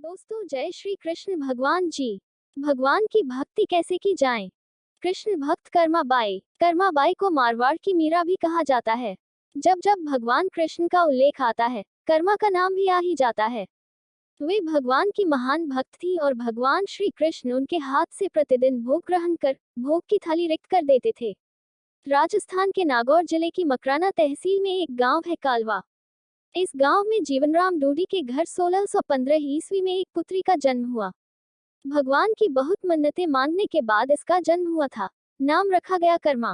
दोस्तों, जय श्री कृष्ण। भगवान जी, भगवान की भक्ति कैसे की जाए। कृष्ण भक्त कर्माबाई को मारवाड़ की मीरा भी कहा जाता है। जब जब भगवान कृष्ण का उल्लेख आता है, कर्मा का नाम भी आ ही जाता है। वे भगवान की महान भक्त थी और भगवान श्री कृष्ण उनके हाथ से प्रतिदिन भोग ग्रहण कर भोग की थाली रिक्त कर देते थे। राजस्थान के नागौर जिले की मकराना तहसील में एक गांव है कालवा। इस गांव में जीवनराम डूडी के घर 1615 ईस्वी में एक पुत्री का जन्म हुआ। भगवान की बहुत मन्नतें मांगने के बाद इसका जन्म हुआ था। नाम रखा गया कर्मा।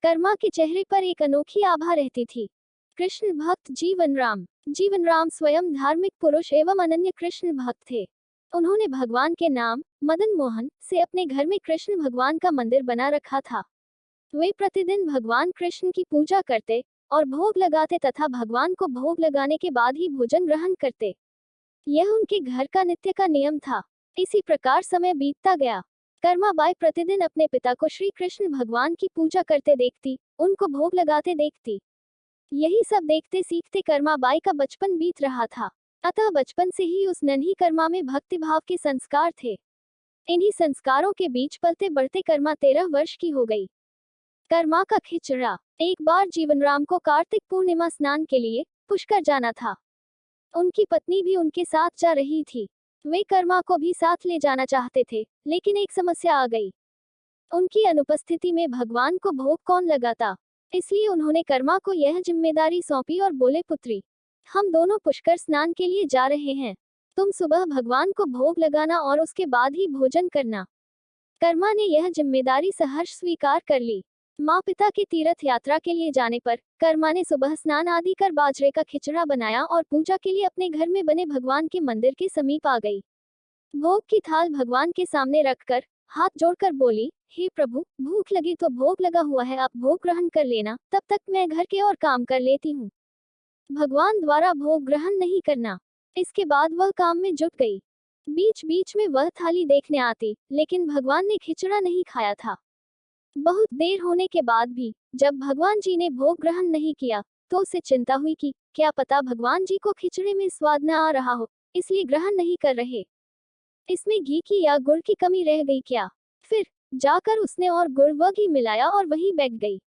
कर्मा के चेहरे पर एक अनोखी आभा रहती थी। कृष्ण भक्त जीवनराम स्वयं धार्मिक पुरुष एवं अनन्य कृष्ण भक्त थे। उन्होंने भगवान के नाम मदन मोहन से अपने घर में कृष्ण भगवान का मंदिर बना रखा था। वे प्रतिदिन भगवान कृष्ण की पूजा करते और भोग लगाते तथा भगवान को भोग लगाने के बाद ही भोजन ग्रहण करते। यह उनके घर का नित्य का नियम था। इसी प्रकार समय बीतता गया। कर्माबाई प्रतिदिन अपने पिता को श्री कृष्ण भगवान की पूजा करते देखती, उनको भोग लगाते देखती। यही सब देखते सीखते कर्माबाई का बचपन बीत रहा था। अतः बचपन से ही उस नन्ही कर्मा में भक्ति भाव के संस्कार थे। इन्हीं संस्कारों के बीच पलते बढ़ते कर्मा 13 वर्ष की हो गई। कर्मा का खिचड़ा। एक बार जीवनराम को कार्तिक पूर्णिमा स्नान के लिए पुष्कर जाना था। उनकी पत्नी भी उनके साथ जा रही थी। वे कर्मा को भी साथ ले जाना चाहते थे, लेकिन एक समस्या आ गई। उनकी अनुपस्थिति में भगवान को भोग कौन लगाता। इसलिए उन्होंने कर्मा को यह जिम्मेदारी सौंपी और बोले, पुत्री, हम दोनों पुष्कर स्नान के लिए जा रहे हैं। तुम सुबह भगवान को भोग लगाना और उसके बाद ही भोजन करना। कर्मा ने यह जिम्मेदारी सहर्ष स्वीकार कर ली। माँ पिता के तीर्थ यात्रा के लिए जाने पर कर्मा ने सुबह स्नान आदि कर बाजरे का खिचड़ा बनाया और पूजा के लिए अपने घर में बने भगवान के मंदिर के समीप आ गई। भोग की थाल भगवान के सामने रखकर हाथ जोड़कर बोली, हे प्रभु, भूख लगी तो भोग लगा हुआ है, आप भोग ग्रहण कर लेना, तब तक मैं घर के और काम कर लेती हूँ। भगवान द्वारा भोग ग्रहण नहीं करना। इसके बाद वह काम में जुट गई। बीच बीच में वह थाली देखने आती, लेकिन भगवान ने खिचड़ा नहीं खाया था। बहुत देर होने के बाद भी जब भगवान जी ने भोग ग्रहण नहीं किया, तो उसे चिंता हुई कि क्या पता भगवान जी को खिचड़े में स्वाद न आ रहा हो, इसलिए ग्रहण नहीं कर रहे। इसमें घी की या गुड़ की कमी रह गई क्या। फिर जाकर उसने और गुड़ व घी मिलाया और वहीं बैठ गई।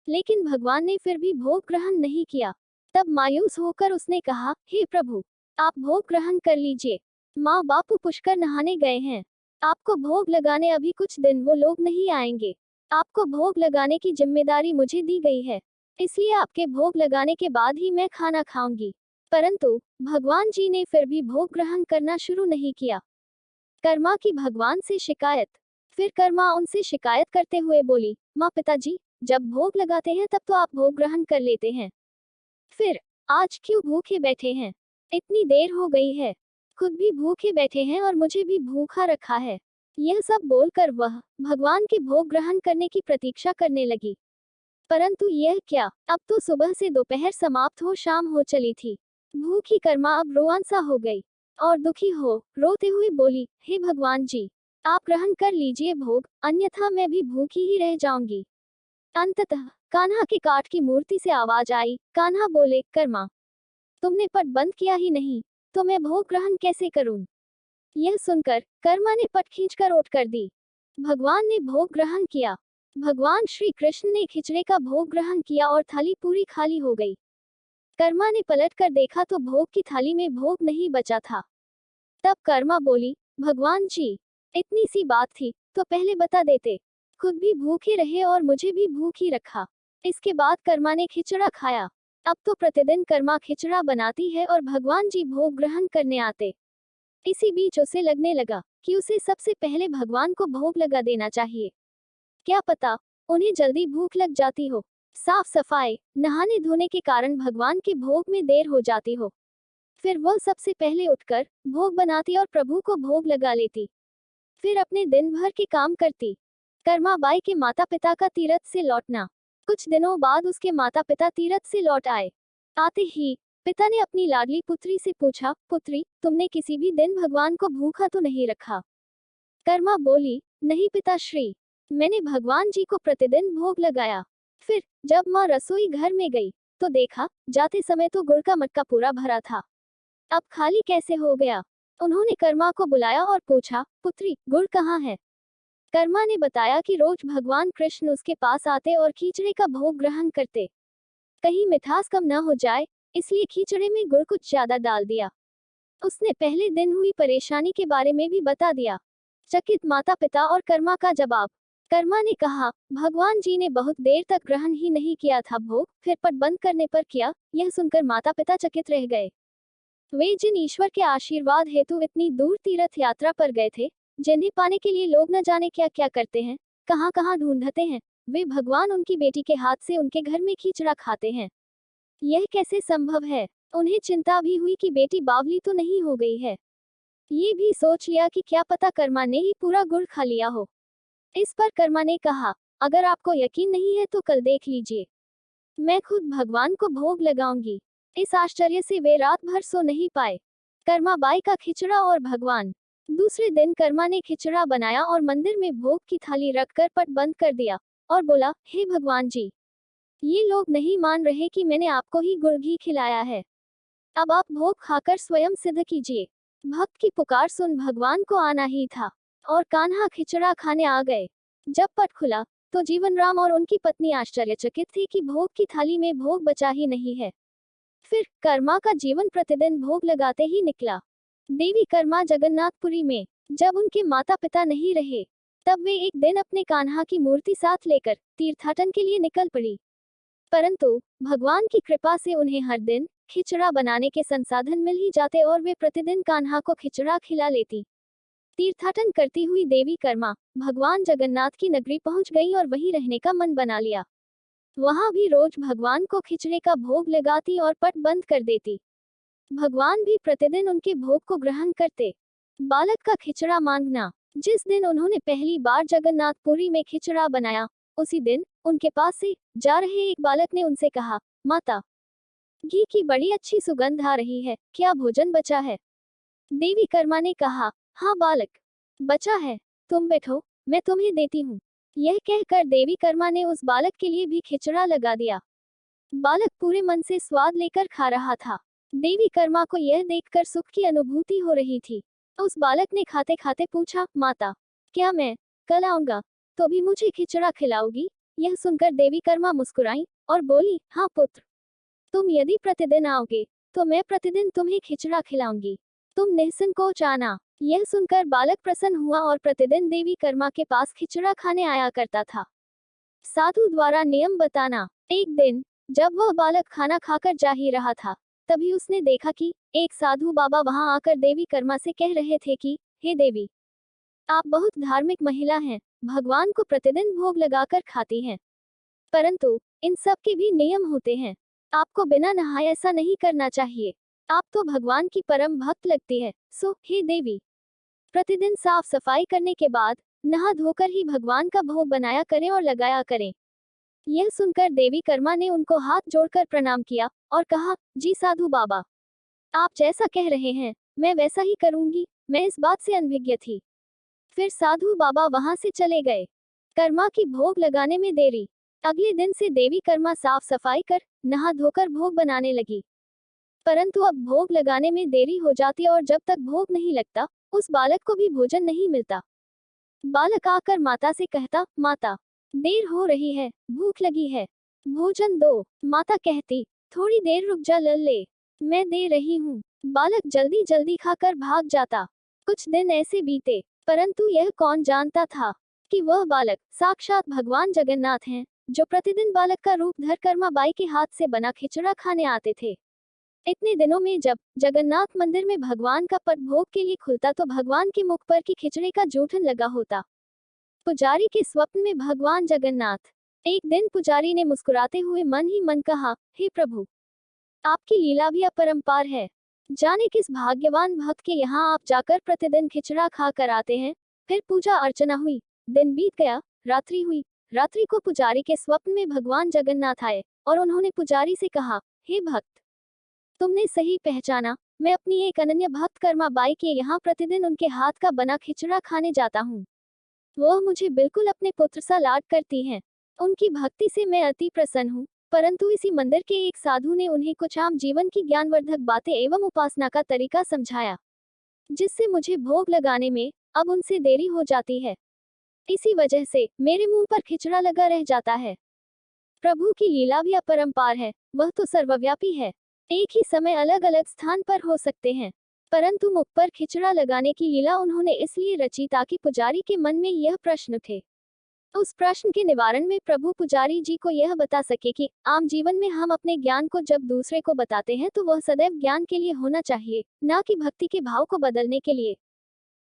लेकिन भगवान ने फिर भी भोग ग्रहण नहीं किया। तब मायूस होकर उसने कहा, हे प्रभु, आप भोग ग्रहण कर लीजिए। माँ बापू पुष्कर नहाने गए हैं। आपको भोग लगाने अभी कुछ दिन वो लोग नहीं आएंगे। आपको भोग लगाने की जिम्मेदारी मुझे दी गई है, इसलिए आपके भोग लगाने के बाद ही मैं खाना खाऊंगी। परंतु भगवान जी ने फिर भी भोग ग्रहण करना शुरू नहीं किया। कर्मा की भगवान से शिकायत। फिर कर्मा उनसे शिकायत करते हुए बोली, माँ पिताजी, जब भोग लगाते हैं तब तो आप भोग ग्रहण कर लेते हैं, फिर आज क्यों भूखे बैठे हैं। इतनी देर हो गई है, खुद भी भूखे बैठे हैं और मुझे भी भूखा रखा है। यह सब बोलकर वह भगवान के भोग ग्रहण करने की प्रतीक्षा करने लगी। परंतु यह क्या, अब तो सुबह से दोपहर समाप्त हो शाम हो चली थी। भूखी कर्मा अब रोआंसा हो गई और दुखी हो रोते हुए बोली, हे भगवान जी, आप ग्रहण कर लीजिए भोग, अन्यथा मैं भी भूखी ही रह जाऊंगी। अंततः कान्हा के काठ की मूर्ति से आवाज आई। कान्हा बोले, कर्मा, तुमने पट बंद किया ही नहीं, तो मैं भोग ग्रहण कैसे करूं। यह सुनकर कर्मा ने पट खींचकर उठ कर दी। भगवान ने भोग ग्रहण किया। भगवान श्री कृष्ण ने खिचड़े का भोग ग्रहण किया और थाली पूरी खाली हो गई। कर्मा ने पलट कर देखा तो भोग की थाली में भोग नहीं बचा था। तब कर्मा बोली, भगवान जी, इतनी सी बात थी तो पहले बता देते, खुद भी भूखे रहे और मुझे भी भूख ही रखा। इसके बाद कर्मा ने खिचड़ा खाया। अब तो प्रतिदिन कर्मा खिचड़ा बनाती है और भगवान जी भोग ग्रहण करने आते। इसी बीच उसे लगने लगा कि उसे सबसे पहले भगवान को भोग लगा देना चाहिए। क्या पता उन्हें जल्दी भूख लग जाती हो, साफ सफाई नहाने धोने के कारण भगवान के भोग में देर हो जाती हो। फिर वह सबसे पहले उठकर भोग बनाती और प्रभु को भोग लगा लेती। फिर अपने दिन भर के काम करती। कर्माबाई के माता पिता का तीर्थ से लौटना। कुछ दिनों बाद उसके माता पिता तीर्थ से लौट आए। आते ही पिता ने अपनी लाडली पुत्री से पूछा, पुत्री, तुमने किसी भी दिन भगवान को भूखा तो नहीं रखा। कर्मा बोली, नहीं पिताश्री, मैंने भगवान जी को प्रतिदिन भोग लगाया। फिर जब माँ रसोई घर में गई तो देखा जाते समय तो गुड़ का मटका पूरा भरा था, अब खाली कैसे हो गया। उन्होंने कर्मा को बुलाया और पूछा, पुत्री, गुड़ कहाँ है? कर्मा ने बताया कि रोज भगवान कृष्ण उसके पास आते और खींचड़े का भोग ग्रहण करते। कहीं मिठास कम न हो जाए, इसलिए खींचड़े में गुड़ कुछ ज्यादा डाल दिया। उसने पहले दिन हुई परेशानी के बारे में भी बता दिया। चकित माता पिता और कर्मा का जवाब। कर्मा ने कहा, भगवान जी ने बहुत देर तक ग्रहण ही नहीं किया था भोग, फिर पट बंद करने पर किया। यह सुनकर माता पिता चकित रह गए। वे जिन ईश्वर के आशीर्वाद हेतु इतनी दूर तीर्थ यात्रा पर गए थे, जिन्हें पाने के लिए लोग न जाने क्या क्या करते हैं, कहाँ कहाँ ढूंढते हैं, वे भगवान उनकी बेटी के हाथ से उनके घर में खींचड़ा खाते हैं। यह कैसे संभव है? उन्हें चिंता भी हुई कि बेटी बावली तो नहीं हो गई है। ये भी सोच लिया कि क्या पता कर्मा ने ही पूरा गुड़ खा लिया हो। इस पर कर्मा ने कहा, अगर आपको यकीन नहीं है तो कल देख लीजिए, मैं खुद भगवान को भोग लगाऊंगी। इस आश्चर्य से वे रात भर सो नहीं पाए। कर्मा बाई का खिचड़ा और भगवान। दूसरे दिन कर्मा ने खिचड़ा बनाया और मंदिर में भोग की थाली रखकर पट बंद कर दिया और बोला, हे भगवान जी, ये लोग नहीं मान रहे कि मैंने आपको ही गुड़ घी खिलाया है। अब आप भोग खाकर स्वयं सिद्ध कीजिए। भक्त की पुकार सुन भगवान को आना ही था और कान्हा खिचड़ा खाने आ गए। जब पट खुला तो जीवन राम और उनकी पत्नी आश्चर्यचकित थी कि भोग की थाली में भोग बचा ही नहीं है। फिर कर्मा का जीवन प्रतिदिन भोग लगाते ही निकला। देवी कर्मा जगन्नाथपुरी में जब उनके माता पिता नहीं रहे, तब वे एक दिन अपने कान्हा की मूर्ति साथ लेकर तीर्थाटन के लिए निकल पड़ी। परंतु भगवान की कृपा से उन्हें हर दिन खिचड़ा बनाने के संसाधन मिल ही जाते और वे प्रतिदिन कान्हा को खिचड़ा खिला लेती। तीर्थाटन करती हुई देवी कर्मा भगवान जगन्नाथ की नगरी पहुंच गई और वहीं रहने का मन बना लिया। वहां भी रोज भगवान को खिचड़े का भोग लगाती और पट बंद कर देती। भगवान भी प्रतिदिन उनके भोग को ग्रहण करते। बालक का खिचड़ा मांगना। जिस दिन उन्होंने पहली बार जगन्नाथपुरी में खिचड़ा बनाया, उसी दिन उनके पास से जा रहे एक बालक ने उनसे कहा, माता, घी की बड़ी अच्छी सुगंध आ रही है, क्या भोजन बचा है? देवी कर्मा ने कहा, हाँ बालक, बचा है, तुम बैठो, मैं तुम्हें देती हूँ। यह कहकर देवी कर्मा ने उस बालक के लिए भी खिचड़ा लगा दिया। बालक पूरे मन से स्वाद लेकर खा रहा था। देवी कर्मा को यह देखकर सुख की अनुभूति हो रही थी। उस बालक ने खाते खाते पूछा, माता, क्या मैं कल आऊंगा तो भी मुझे खिचड़ा खिलाओगी? यह सुनकर देवी कर्मा मुस्कुराई और बोली, हाँ पुत्र, तुम यदि प्रतिदिन आओगे तो मैं प्रतिदिन तुम्हें खिचड़ा खिलाऊंगी, तुम निसंकोच आना। यह सुनकर बालक प्रसन्न हुआ और प्रतिदिन देवी कर्मा के पास खिचड़ा खाने आया करता था। साधु द्वारा नियम बताना। एक दिन जब वह बालक खाना खाकर जा ही रहा था, तभी उसने देखा कि एक साधु बाबा वहां आकर देवी कर्मा से कह रहे थे कि, हे देवी, आप बहुत धार्मिक महिला हैं, भगवान को प्रतिदिन भोग लगाकर खाती हैं, परंतु इन सब के भी नियम होते हैं। आपको बिना नहाए ऐसा नहीं करना चाहिए। आप तो भगवान की परम भक्त लगती है, सो हे देवी, प्रतिदिन साफ सफाई करने के बाद नहा धोकर ही भगवान का भोग बनाया करें और लगाया करें। यह सुनकर देवी कर्मा ने उनको हाथ जोड़कर प्रणाम किया और कहा, जी साधु बाबा, आप जैसा कह रहे हैं मैं वैसा ही करूंगी, मैं इस बात से अनभिज्ञ थी। फिर साधु बाबा वहां से चले गए। कर्मा की भोग लगाने में देरी। अगले दिन से देवी कर्मा साफ सफाई कर नहा धोकर भोग बनाने लगी, परंतु अब भोग लगाने में देरी हो जाती और जब तक भोग नहीं लगता उस बालक को भी भोजन नहीं मिलता। बालक आकर माता से कहता, माता, देर हो रही है, भूख लगी है, भोजन दो। माता कहती, थोड़ी देर रुक जा लल्ले, मैं दे रही हूँ। बालक जल्दी जल्दी खाकर भाग जाता। कुछ दिन ऐसे बीते, परंतु यह कौन जानता था कि वह बालक साक्षात भगवान जगन्नाथ हैं, जो प्रतिदिन बालक का रूप धर कर्मा बाई के हाथ से बना खिचड़ा खाने आते थे। इतने दिनों में जब जगन्नाथ मंदिर में भगवान का पट भोग के लिए खुलता तो भगवान के मुख पर की खिचड़े का जूठन लगा होता। पुजारी के स्वप्न में भगवान जगन्नाथ। एक दिन पुजारी ने मुस्कुराते हुए मन ही मन कहा, हे प्रभु, आपकी लीला भी अपरंपार है। जाने किस भाग्यवान भक्त के यहाँ आप जाकर प्रतिदिन खिचड़ा खा कर आते हैं। फिर पूजा अर्चना हुई, दिन बीत गया, रात्रि हुई। रात्रि को पुजारी के स्वप्न में भगवान जगन्नाथ आए और उन्होंने पुजारी से कहा, हे भक्त, तुमने सही पहचाना, मैं अपनी एक अनन्य भक्त कर्मा बाई के यहाँ प्रतिदिन उनके हाथ का बना खिचड़ा खाने जाता हूँ। वह मुझे बिल्कुल अपने पुत्र सा लाड करती हैं। उनकी भक्ति से मैं अति प्रसन्न हूँ, परंतु इसी मंदिर के एक साधु ने उन्हें कुछ आम जीवन की ज्ञानवर्धक बातें एवं उपासना का तरीका समझाया, जिससे मुझे भोग लगाने में अब उनसे देरी हो जाती है। इसी वजह से मेरे मुंह पर खिचड़ा लगा रह जाता है। प्रभु की लीला भी अपरंपार है, वह तो सर्वव्यापी है। एक ही समय अलग अलग स्थान पर हो सकते हैं, परंतु मुख पर खिचड़ा लगाने की लीला उन्होंने इसलिए रची ताकि पुजारी के मन में यह प्रश्न थे। उस प्रश्न के निवारण में प्रभु पुजारी जी को यह बता सके कि आम जीवन में हम अपने ज्ञान को जब दूसरे को बताते हैं तो वह सदैव ज्ञान के लिए होना चाहिए, न कि भक्ति के भाव को बदलने के लिए।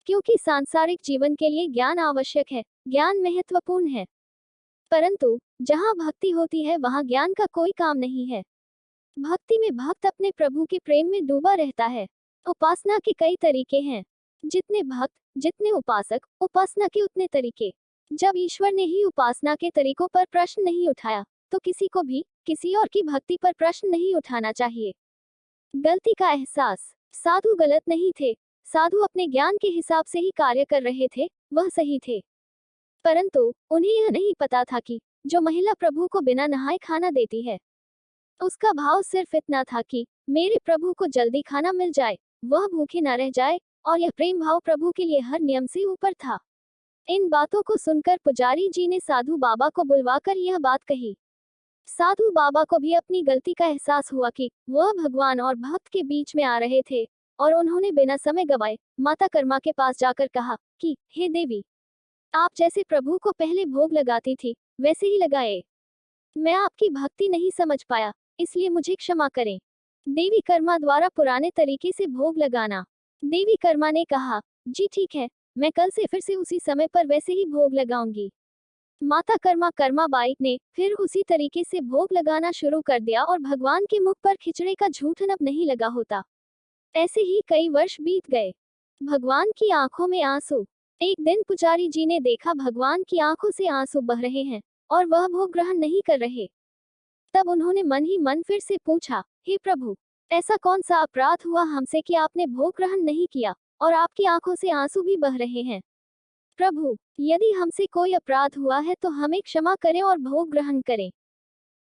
क्योंकि सांसारिक जीवन के लिए ज्ञान आवश्यक है, ज्ञान महत्वपूर्ण है, परंतु जहाँ भक्ति होती है वहाँ ज्ञान का कोई काम नहीं है। भक्ति में भक्त अपने प्रभु के प्रेम में डूबा रहता है। उपासना के कई तरीके हैं। जितने भक्त, जितने उपासक, उपासना के उतने तरीके। जब ईश्वर ने ही उपासना के तरीकों पर प्रश्न नहीं उठाया, तो किसी को भी किसी और की भक्ति पर प्रश्न नहीं उठाना चाहिए। गलती का एहसास। साधु गलत नहीं थे, साधु अपने ज्ञान के हिसाब से ही कार्य कर रहे थे, वह सही थे। परंतु उन्हें यह नहीं पता था कि जो महिला प्रभु को बिना नहाए खाना देती है, उसका भाव सिर्फ इतना था कि मेरे प्रभु को जल्दी खाना मिल जाए, वह भूखे न रह जाए, और यह प्रेम भाव प्रभु के लिए हर नियम से ऊपर था। इन बातों को सुनकर पुजारी जी ने साधु बाबा को बुलवाकर यह बात कही। साधु बाबा को भी अपनी गलती का एहसास हुआ कि वह भगवान और भक्त के बीच में आ रहे थे, और उन्होंने बिना समय गवाए माता कर्मा के पास जाकर कहा कि हे देवी, आप जैसे प्रभु को पहले भोग लगाती थी, वैसे ही लगाए। मैं आपकी भक्ति नहीं समझ पाया, इसलिए मुझे क्षमा करें। देवी कर्मा द्वारा पुराने तरीके से भोग लगाना। देवी कर्मा ने कहा, जी ठीक है, मैं कल से फिर से उसी समय पर वैसे ही भोग लगाऊंगी। माता कर्मा बाई ने फिर उसी तरीके से भोग लगाना शुरू कर दिया और भगवान के मुख पर खिचड़े का झूठन अब नहीं लगा होता। ऐसे ही कई वर्ष बीत गए। भगवान की आंखों में आंसू। एक दिन पुजारी जी ने देखा भगवान की आंखों से आंसू बह रहे हैं और वह भोग ग्रहण नहीं कर रहे। तब उन्होंने मन ही मन फिर से पूछा, हे प्रभु, ऐसा कौन सा अपराध हुआ हमसे कि आपने भोग ग्रहण नहीं किया और आपकी आंखों से आंसू भी बह रहे हैं? प्रभु, यदि हमसे कोई अपराध हुआ है तो हमें क्षमा करें और भोग ग्रहण करें।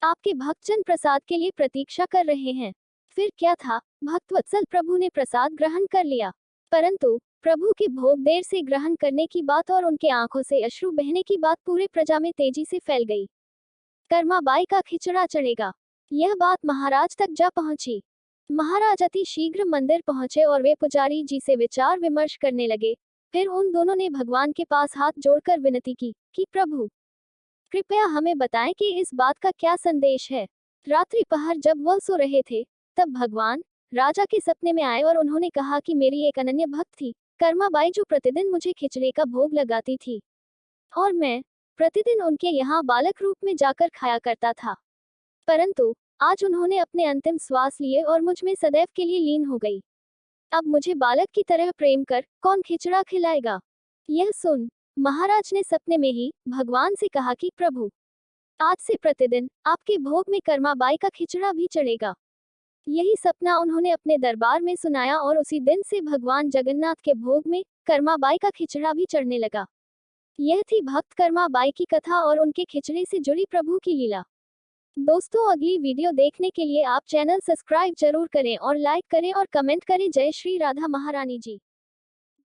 आपके भक्तजन प्रसाद के लिए प्रतीक्षा कर रहे हैं। फिर क्या था, भक्तवत्सल प्रभु ने प्रसाद ग्रहण कर लिया, परंतु प्रभु के भोग देर से ग्रहण करने की बात और उनके आंखों से अश्रु बहने की बात पूरे प्रजा में तेजी से फैल गई। कर्माबाई का खिचड़ा चढ़ेगा, यह बात महाराज तक जा पहुंची। महाराज अति शीघ्र मंदिर पहुंचे और वे पुजारी जी से विचार विमर्श करने लगे। फिर उन दोनों ने भगवान के पास हाथ जोड़कर विनती की कि प्रभु, कृपया हमें बताएं कि इस बात का क्या संदेश है। रात्रि पहर जब वह सो रहे थे, तब भगवान राजा के सपने में आए और उन्होंने कहा कि मेरी एक अनन्य भक्त थी, कर्माबाई, जो प्रतिदिन मुझे खिचड़े का भोग लगाती थी, और मैं प्रतिदिन उनके यहाँ बालक रूप में जाकर खाया करता था। परंतु आज उन्होंने अपने अंतिम श्वास लिए और मुझ में सदैव के लिए लीन हो गई। अब मुझे बालक की तरह प्रेम कर कौन खिचड़ा खिलाएगा? यह सुन महाराज ने सपने में ही भगवान से कहा कि प्रभु, आज से प्रतिदिन आपके भोग में कर्माबाई का खिचड़ा भी चढ़ेगा। यही सपना उन्होंने अपने दरबार में सुनाया और उसी दिन से भगवान जगन्नाथ के भोग में कर्माबाई का खिचड़ा भी चढ़ने लगा। यह थी भक्त कर्माबाई की कथा और उनके खिचड़े से जुड़ी प्रभु की लीला। दोस्तों, अगली वीडियो देखने के लिए आप चैनल सब्सक्राइब जरूर करें और लाइक करें और कमेंट करें। जय श्री राधा महारानी जी।